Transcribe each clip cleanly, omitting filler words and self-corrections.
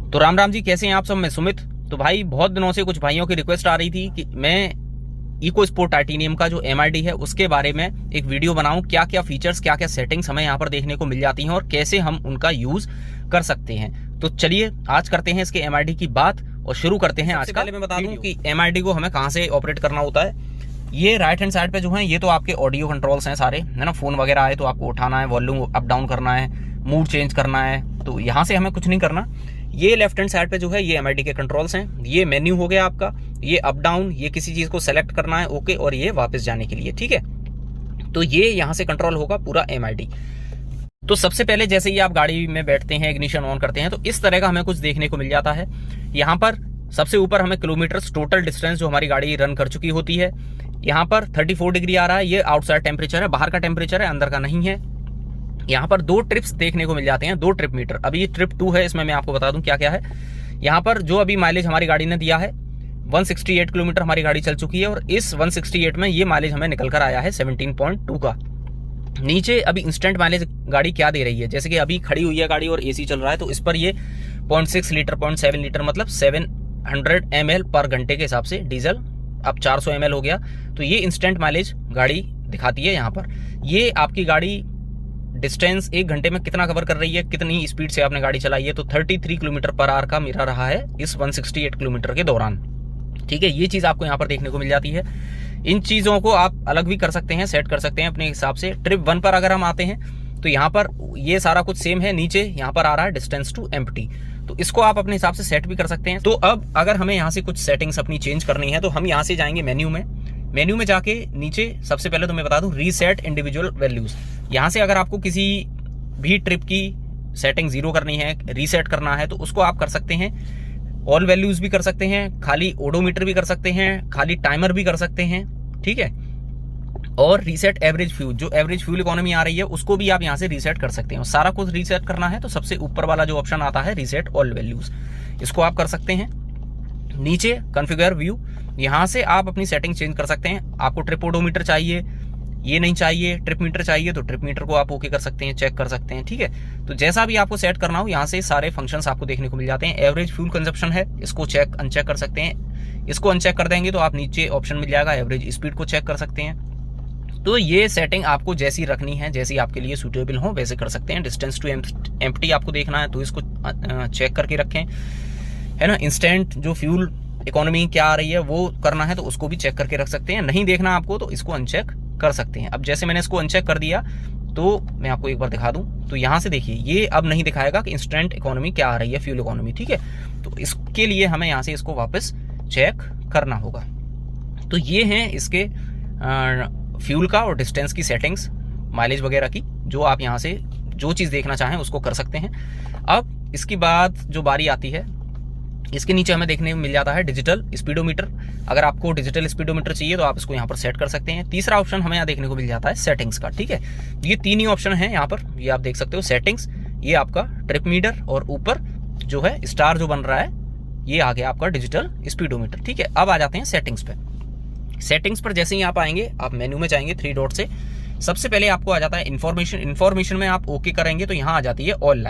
तो राम राम जी, कैसे हैं आप सब। मैं सुमित। तो भाई बहुत दिनों से कुछ भाइयों की रिक्वेस्ट आ रही थी कि मैं इको स्पोर्ट टाइटेनियम का जो MRD है उसके बारे में एक वीडियो बनाऊं, क्या क्या फीचर्स, क्या क्या सेटिंग्स हमें यहाँ पर देखने को मिल जाती हैं और कैसे हम उनका यूज कर सकते हैं। तो चलिए आज करते हैं इसके MRD की बात और शुरू करते हैं। आज पहले मैं बता दूं कि MRD को हमें कहाँ से ऑपरेट करना होता है। ये राइट हैंड साइड पे जो है ये तो आपके ऑडियो कंट्रोल्स हैं सारे, है ना। फोन वगैरह आए तो आपको उठाना है, वॉल्यूम अप डाउन करना है, मूड चेंज करना है, तो यहाँ से हमें कुछ नहीं करना। ये लेफ्ट हैंड साइड पे जो है ये MRD के कंट्रोल्स हैं। ये मेन्यू हो गया आपका, ये अप डाउन, ये किसी चीज को सेलेक्ट करना है ओके, और ये वापस जाने के लिए, ठीक है। तो ये यहाँ से कंट्रोल होगा पूरा MRD। तो सबसे पहले जैसे ही आप गाड़ी में बैठते हैं, इग्निशन ऑन करते हैं, तो इस तरह का हमें कुछ देखने को मिल जाता है। यहाँ पर सबसे ऊपर हमें किलोमीटर टोटल डिस्टेंस जो हमारी गाड़ी रन कर चुकी होती है। यहाँ पर 34 डिग्री आ रहा है, ये आउटसाइड टेम्परेचर है, बाहर का टेम्परेचर है, अंदर का नहीं है। यहाँ पर 2 ट्रिप्स देखने को मिल जाते हैं, 2 ट्रिप मीटर। अभी ये ट्रिप 2 है, इसमें मैं आपको बता दूं क्या क्या है। यहाँ पर जो अभी माइलेज हमारी गाड़ी ने दिया है 168 किलोमीटर हमारी गाड़ी चल चुकी है, और इस 168 में ये माइलेज हमें निकल कर आया है 17.2 का। नीचे अभी इंस्टेंट माइलेज गाड़ी क्या दे रही है, जैसे कि अभी खड़ी हुई है गाड़ी और AC चल रहा है, तो इस पर ये 0.6 लीटर 0.7 लीटर मतलब 700 ml पर घंटे के हिसाब से डीजल अब 400 ml हो गया। तो ये इंस्टेंट माइलेज गाड़ी दिखाती है। यहाँ पर ये आपकी गाड़ी डिस्टेंस 1 घंटे में कितना कवर कर रही है, कितनी स्पीड से आपने गाड़ी चलाई है, तो 33 किलोमीटर पर आवर का मेरा रहा है इस 168 किलोमीटर के दौरान, ठीक है। ये चीज आपको यहाँ पर देखने को मिल जाती है। इन चीजों को आप अलग भी कर सकते हैं, सेट कर सकते हैं अपने हिसाब से। ट्रिप 1 पर अगर हम आते हैं तो यहाँ पर ये सारा कुछ सेम है। नीचे यहाँ पर आ रहा है डिस्टेंस टू एम्प्टी, तो इसको आप अपने हिसाब से सेट भी कर सकते हैं। तो अब अगर हमें यहाँ से कुछ सेटिंग्स अपनी चेंज करनी है तो हम यहाँ से जाएंगे मेन्यू में जाके नीचे सबसे पहले तो मैं बता दूं रीसेट इंडिविजुअल वैल्यूज। यहाँ से अगर आपको किसी भी ट्रिप की सेटिंग 0 करनी है, रीसेट करना है, तो उसको आप कर सकते हैं। ऑल वैल्यूज भी कर सकते हैं, खाली ओडोमीटर भी कर सकते हैं, खाली टाइमर भी कर सकते हैं, ठीक है। और रीसेट एवरेज फ्यूल, जो एवरेज फ्यूल इकोनॉमी आ रही है उसको भी आप यहाँ से रीसेट कर सकते हैं। सारा कुछ रीसेट करना है तो सबसे ऊपर वाला जो ऑप्शन आता है रीसेट ऑल वैल्यूज, इसको आप कर सकते हैं। नीचे कॉन्फ़िगर व्यू, यहाँ से आप अपनी सेटिंग चेंज कर सकते हैं। आपको ट्रिप ओडोमीटर चाहिए, ये नहीं चाहिए, ट्रिप मीटर चाहिए, तो ट्रिप मीटर को आप ओके कर सकते हैं, चेक कर सकते हैं, ठीक है। तो जैसा भी आपको सेट करना हो यहाँ से सारे फंक्शंस आपको देखने को मिल जाते हैं। एवरेज फ्यूल कंजप्शन है, इसको चेक अनचेक कर सकते हैं। इसको अनचेक कर देंगे तो आप नीचे ऑप्शन मिल जाएगा एवरेज स्पीड को चेक कर सकते हैं। तो ये सेटिंग आपको जैसी रखनी है, जैसी आपके लिए सूटेबल हो वैसे कर सकते हैं। डिस्टेंस टू एम्प्टी आपको देखना है तो इसको चेक करके रखें, है ना। इंस्टेंट जो फ्यूल इकोनॉमी क्या आ रही है वो करना है तो उसको भी चेक करके रख सकते हैं। नहीं देखना आपको तो इसको अनचेक कर सकते हैं। अब जैसे मैंने इसको अनचेक कर दिया तो मैं आपको एक बार दिखा दूं, तो यहाँ से देखिए ये अब नहीं दिखाएगा कि इंस्टेंट इकोनॉमी क्या आ रही है, फ्यूल इकोनॉमी, ठीक है। तो इसके लिए हमें यहाँ से इसको वापस चेक करना होगा। तो ये हैं इसके फ्यूल का और डिस्टेंस की सेटिंग्स, माइलेज वगैरह की, जो आप यहाँ से जो चीज़ देखना चाहें उसको कर सकते हैं। अब इसकी बाद जो बारी आती है, इसके नीचे हमें देखने को मिल जाता है डिजिटल स्पीडोमीटर। अगर आपको डिजिटल स्पीडोमीटर चाहिए तो आप इसको यहाँ पर सेट कर सकते हैं। तीसरा ऑप्शन हमें यहाँ देखने को मिल जाता है सेटिंग्स का, ठीक है। ये 3 ही ऑप्शन है यहाँ पर, ये आप देख सकते हो। सेटिंग्स, ये आपका ट्रिप मीटर, और ऊपर जो है स्टार जो बन रहा है ये आ गया आपका डिजिटल स्पीडोमीटर, ठीक है। अब आ जाते हैं सेटिंग्स पे। सेटिंग्स पर जैसे ही आप आएंगे, आप मेन्यू में जाएंगे 3 डॉट से, सबसे पहले आपको आ जाता है इन्फॉर्मेशन में आप ओके करेंगे तो यहाँ आ जाती है ऑल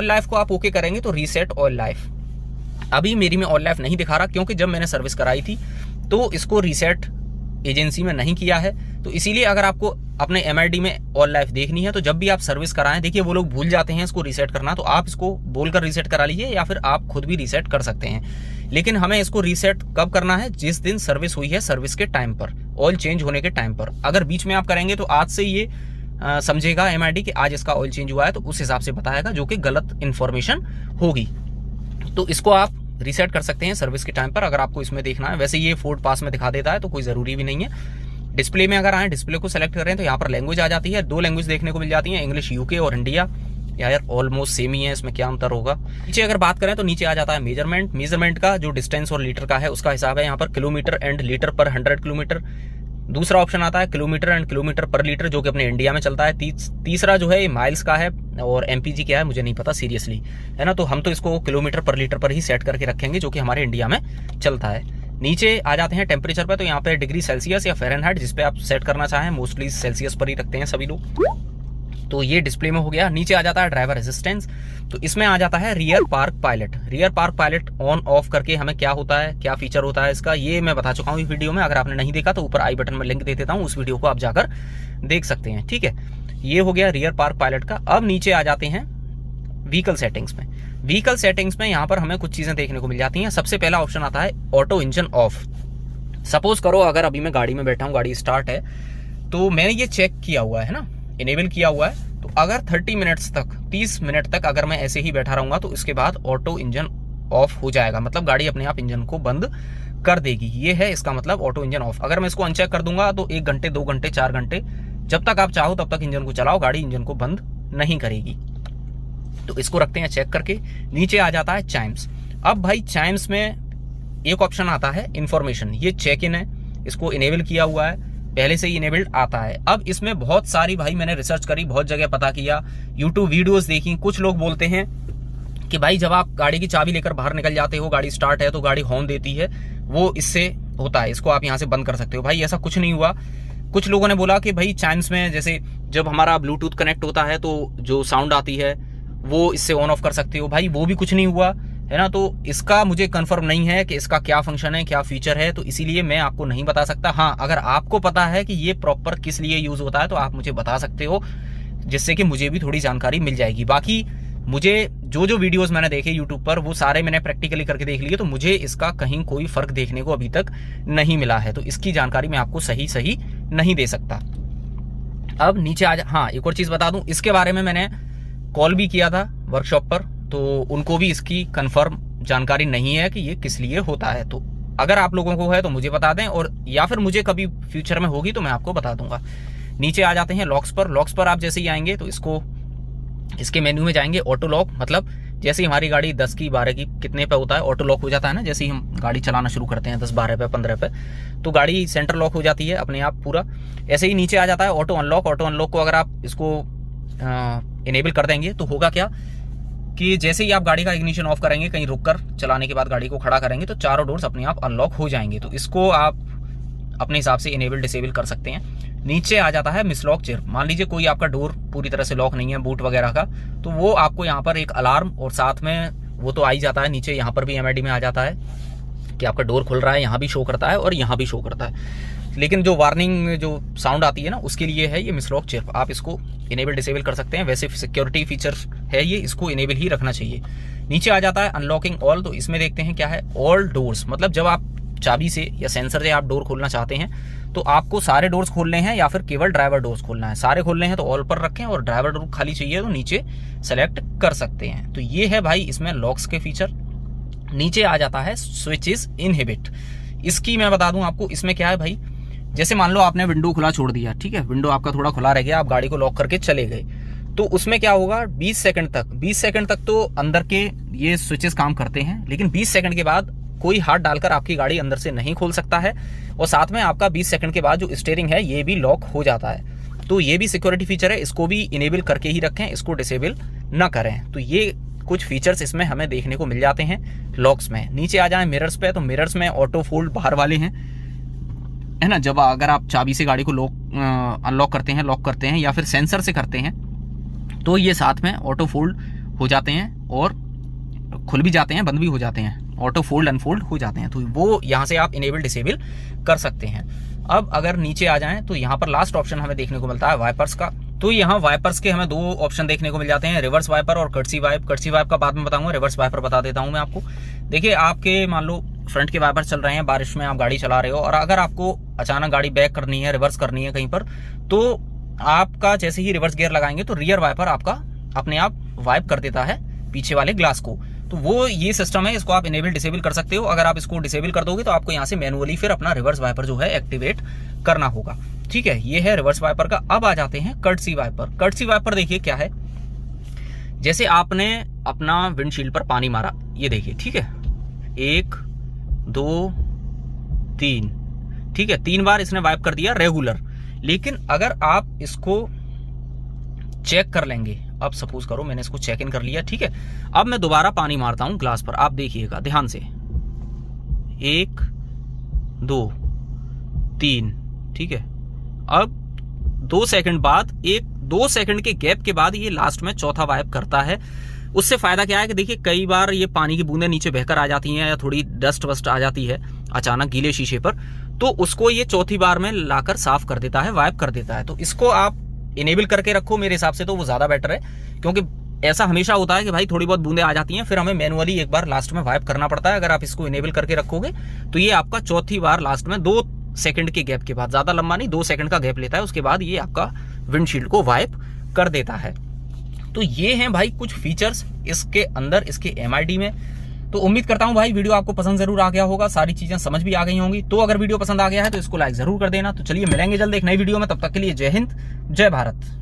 लाइफ को आप ओके करेंगे तो रीसेट ऑल लाइफ। अभी मेरी में ऑल लाइफ नहीं दिखा रहा क्योंकि जब मैंने सर्विस कराई थी तो इसको रीसेट एजेंसी में नहीं किया है, तो इसीलिए अगर आपको अपने MRD में ऑल लाइफ देखनी है तो जब भी आप सर्विस कराएं, देखिए वो लोग भूल जाते हैं इसको रीसेट करना, तो आप इसको बोलकर रीसेट करा लीजिए या फिर आप खुद भी रीसेट कर सकते हैं। लेकिन हमें इसको रीसेट कब करना है, जिस दिन सर्विस हुई है, सर्विस के टाइम पर, ऑयल चेंज होने के टाइम पर। अगर बीच में आप करेंगे तो आज से ये समझेगा MRD कि आज इसका ऑयल चेंज हुआ है, तो उस हिसाब से बताएगा, जो कि गलत इन्फॉर्मेशन होगी। तो इसको आप रीसेट कर सकते हैं सर्विस के टाइम पर अगर आपको इसमें देखना है। वैसे ये फोर्ड पास में दिखा देता है तो कोई ज़रूरी भी नहीं है। डिस्प्ले में अगर आए, डिस्प्ले को सेलेक्ट करें तो यहाँ पर लैंग्वेज आ जाती है। 2 लैंग्वेज देखने को मिल जाती हैं, इंग्लिश UK और इंडिया। यार ऑलमोस्ट सेम ही है, इसमें क्या अंतर होगा। नीचे अगर बात करें तो नीचे आ जाता है मेजरमेंट का, जो डिस्टेंस और लीटर का है उसका हिसाब है यहाँ पर, किलोमीटर एंड लीटर पर 100 किलोमीटर। दूसरा ऑप्शन आता है किलोमीटर एंड किलोमीटर पर लीटर, जो कि अपने इंडिया में चलता है। तीसरा जो है ये माइल्स का है, और MPG क्या है मुझे नहीं पता सीरियसली, है ना। तो हम तो इसको किलोमीटर पर लीटर पर ही सेट करके रखेंगे, जो कि हमारे इंडिया में चलता है। नीचे आ जाते हैं टेम्परेचर पे, तो यहाँ पे डिग्री सेल्सियस या फ़ारेनहाइट जिस पे आप सेट करना चाहें, मोस्टली सेल्सियस पर ही रखते हैं सभी लोग। तो ये डिस्प्ले में हो गया। नीचे आ जाता है ड्राइवर असिस्टेंस, तो इसमें आ जाता है rear park pilot. Rear park pilot on off करके हमें क्या होता है, क्या फीचर होता है इसका, ये मैं बता चुका हूँ इस वीडियो में। अगर आपने नहीं देखा तो ऊपर आई बटन में लिंक दे देता हूँ, उस वीडियो को आप जाकर देख सकते हैं। ठीक है, ये हो गया रियर पार्क पायलट का। अब नीचे आ जाते हैं व्हीकल सेटिंग्स में। व्हीकल सेटिंग्स में यहाँ पर हमें कुछ चीजें देखने को मिल जाती हैं। सबसे पहला ऑप्शन आता है ऑटो इंजन ऑफ। सपोज करो अगर अभी मैं गाड़ी में बैठा हूँ, गाड़ी स्टार्ट है, तो मैंने ये चेक किया हुआ है ना, इनेबल किया हुआ है। तो अगर 30 मिनट्स तक, 30 मिनट तक अगर मैं ऐसे ही बैठा रहूंगा तो इसके बाद ऑटो इंजन ऑफ हो जाएगा, मतलब गाड़ी अपने आप इंजन को बंद कर देगी। ये है इसका मतलब ऑटो इंजन ऑफ। अगर मैं इसको अनचेक कर दूंगा तो 1 घंटे 2 घंटे 4 घंटे जब तक आप चाहो तब तक इंजन को चलाओ, गाड़ी इंजन को बंद नहीं करेगी। तो इसको रखते हैं चेक करके। नीचे आ जाता है चाइम्स। अब भाई चाइम्स में एक ऑप्शन आता है इंफॉर्मेशन, ये चेक इन है, इसको इनेबल किया हुआ है, पहले से ही इनेबल्ड आता है। अब इसमें बहुत सारी भाई मैंने रिसर्च करी, बहुत जगह पता किया, यूट्यूब वीडियोस देखी। कुछ लोग बोलते हैं कि भाई जब आप गाड़ी की चाबी लेकर बाहर निकल जाते हो, गाड़ी स्टार्ट है तो गाड़ी हॉर्न देती है, वो इससे होता है, इसको आप यहाँ से बंद कर सकते हो। भाई ऐसा कुछ नहीं हुआ। कुछ लोगों ने बोला कि भाई चाइम्स में जैसे जब हमारा ब्लूटूथ कनेक्ट होता है तो जो साउंड आती है वो इससे ऑन ऑफ कर सकते हो, भाई वो भी कुछ नहीं हुआ है ना। तो इसका मुझे कंफर्म नहीं है कि इसका क्या फंक्शन है, क्या फीचर है, तो इसीलिए मैं आपको नहीं बता सकता। हाँ, अगर आपको पता है कि ये प्रॉपर किस लिए यूज होता है तो आप मुझे बता सकते हो, जिससे कि मुझे भी थोड़ी जानकारी मिल जाएगी। बाकी मुझे जो वीडियोस मैंने देखे यूट्यूब पर वो सारे मैंने प्रैक्टिकली करके देख लिए, तो मुझे इसका कहीं कोई फर्क देखने को अभी तक नहीं मिला है, तो इसकी जानकारी मैं आपको सही नहीं दे सकता। अब नीचे आ जा, हाँ एक और चीज बता दूं, इसके बारे में मैंने कॉल भी किया था वर्कशॉप पर, तो उनको भी इसकी कंफर्म जानकारी नहीं है कि ये किस लिए होता है। तो अगर आप लोगों को है तो मुझे बता दें, और या फिर मुझे कभी फ्यूचर में होगी तो मैं आपको बता दूंगा। नीचे आ जाते हैं लॉक्स पर। लॉक्स पर आप जैसे ही आएंगे तो इसके मेन्यू में जाएंगे, ऑटो लॉक, मतलब जैसे ही हमारी गाड़ी 10 की 12 की कितने पे होता है ऑटो लॉक हो जाता है ना, जैसे ही हम गाड़ी चलाना शुरू करते हैं 10 12 पे 15 पे, तो गाड़ी सेंटर लॉक हो जाती है अपने आप पूरा। ऐसे ही नीचे आ जाता है ऑटो अनलॉक। ऑटो अनलॉक को अगर आप इसको इनेबल कर देंगे तो होगा क्या कि जैसे ही आप गाड़ी का इग्निशन ऑफ करेंगे, कहीं रुककर चलाने के बाद गाड़ी को खड़ा करेंगे तो चारों डोर्स अपने आप अनलॉक हो जाएंगे। तो इसको आप अपने हिसाब से इनेबल डिसेबल कर सकते हैं। नीचे आ जाता है मिसलॉक चिर्प। मान लीजिए कोई आपका डोर पूरी तरह से लॉक नहीं है बूट वगैरह का, तो वो आपको यहाँ पर एक अलार्म और साथ में वो तो आ ही जाता है, नीचे यहाँ पर भी एमआईडी में आ जाता है कि आपका डोर खुल रहा है, यहाँ भी शो करता है और यहाँ भी शो करता है। लेकिन जो वार्निंग जो साउंड आती है ना, उसके लिए है ये मिसलॉक चिर्प। आप इसको इनेबल डिसेबल कर सकते हैं, वैसे सिक्योरिटी फीचर है ये, इसको इनेबल ही रखना चाहिए। नीचे आ जाता है अनलॉकिंग ऑल। तो इसमें देखते हैं क्या है, ऑल डोर्स, मतलब जब आप चाबी से या सेंसर से आप डोर खोलना चाहते हैं तो आपको सारे डोर्स खोलने हैं या फिर केवल ड्राइवर डोर्स खोलना है। सारे खोलने हैं तो ऑल पर रखें, और ड्राइवर डोर खाली चाहिए तो नीचे सेलेक्ट कर सकते हैं। तो ये है भाई इसमें लॉक्स के फीचर। नीचे आ जाता है स्विचेस इनहिबिट। इसकी मैं बता दूं आपको, इसमें क्या है भाई, जैसे मान लो आपने विंडो खुला छोड़ दिया, ठीक है, विंडो आपका थोड़ा खुला रह गया, आप गाड़ी को लॉक करके चले गए, तो उसमें क्या होगा 20 सेकंड तक तो अंदर के ये स्विचेस काम करते हैं, लेकिन 20 सेकंड के बाद कोई हाथ डालकर आपकी गाड़ी अंदर से नहीं खोल सकता है, और साथ में आपका 20 सेकंड के बाद जो स्टीयरिंग है ये भी लॉक हो जाता है। तो ये भी सिक्योरिटी फीचर है, इसको भी इनेबल करके ही रखें, इसको डिसेबल ना करें। तो ये कुछ फीचर्स इसमें हमें देखने को मिल जाते हैं लॉक्स में। नीचे आ जाए मिरर्स पे, तो मिरर्स में ऑटो फोल्ड बाहर वाले हैं, है ना। जब अगर आप चाबी से गाड़ी को अनलॉक करते हैं, लॉक करते हैं या फिर सेंसर से करते हैं, तो ये साथ में ऑटो फोल्ड हो जाते हैं और खुल भी जाते हैं, बंद भी हो जाते हैं, ऑटो फोल्ड अनफोल्ड हो जाते हैं। तो वो यहाँ से आप इनेबल डिसेबल कर सकते हैं। अब अगर नीचे आ जाएं तो यहाँ पर लास्ट ऑप्शन हमें देखने को मिलता है वाइपर्स का। तो यहाँ वाइपर्स के हमें 2 ऑप्शन देखने को मिल जाते हैं, रिवर्स वाइपर और कर्टसी वाइप। कर्टसी वाइप का बाद में बताऊंगा, रिवर्स वाइपर बता देता हूँ मैं आपको। देखिए, आपके मान लो फ्रंट के वाइपर चल रहे हैं, बारिश में आप गाड़ी चला रहे हो, और अगर आपको अचानक गाड़ी बैक करनी है, रिवर्स करनी है कहीं पर, तो आपका जैसे ही रिवर्स गियर लगाएंगे तो रियर वाइपर आपका अपने आप वाइप कर देता है पीछे वाले ग्लास को। तो वो ये सिस्टम है, इसको आप इनेबल डिसेबल कर सकते हो। अगर आप इसको डिसेबल कर दोगे तो आपको यहाँ से मैनुअली फिर अपना रिवर्स वाइपर जो है एक्टिवेट करना होगा। ठीक है, ये है रिवर्स वाइपर का। अब आ जाते हैं कर्टसी वाइपर। कर्टसी वाइपर देखिए क्या है, जैसे आपने अपना विंडशील्ड पर पानी मारा, ये देखिए, ठीक है, 1 2 3, ठीक है, 3 बार इसने वाइप कर दिया रेगुलर। लेकिन अगर आप इसको चेक कर लेंगे, अब सपोज करो मैंने इसको चेक इन कर लिया, ठीक है, अब मैं दोबारा पानी मारता हूं ग्लास पर, आप देखिएगा ध्यान से, 1 2 3, ठीक है, अब 2 सेकंड बाद 1 2 सेकंड के गैप के बाद ये लास्ट में चौथा वाइप करता है। उससे फायदा क्या है कि देखिए कई बार ये पानी की बूंदें नीचे बहकर आ जाती हैं या थोड़ी डस्ट वस्ट आ जाती है अचानक गीले शीशे पर, तो उसको ये चौथी बार में लाकर साफ कर देता है, वाइप कर देता है। तो इसको आप इनेबल करके रखो, मेरे हिसाब से तो वो ज्यादा बेटर है, क्योंकि ऐसा हमेशा होता है कि भाई थोड़ी बहुत बूंदें आ जाती हैं, फिर हमें मैनुअली एक बार लास्ट में वाइप करना पड़ता है। अगर आप इसको इनेबल करके रखोगे तो ये आपका चौथी बार लास्ट में 2 सेकंड के गैप के बाद, ज्यादा लंबा नहीं, 2 सेकंड का गैप लेता है, उसके बाद ये आपका विंडशील्ड को वाइप कर देता है। तो ये हैं भाई कुछ फीचर्स इसके अंदर, इसके MID में। तो उम्मीद करता हूं भाई वीडियो आपको पसंद जरूर आ गया होगा, सारी चीजें समझ भी आ गई होंगी। तो अगर वीडियो पसंद आ गया है तो इसको लाइक जरूर कर देना। तो चलिए मिलेंगे जल्द एक नई वीडियो में, तब तक के लिए जय हिंद, जय भारत।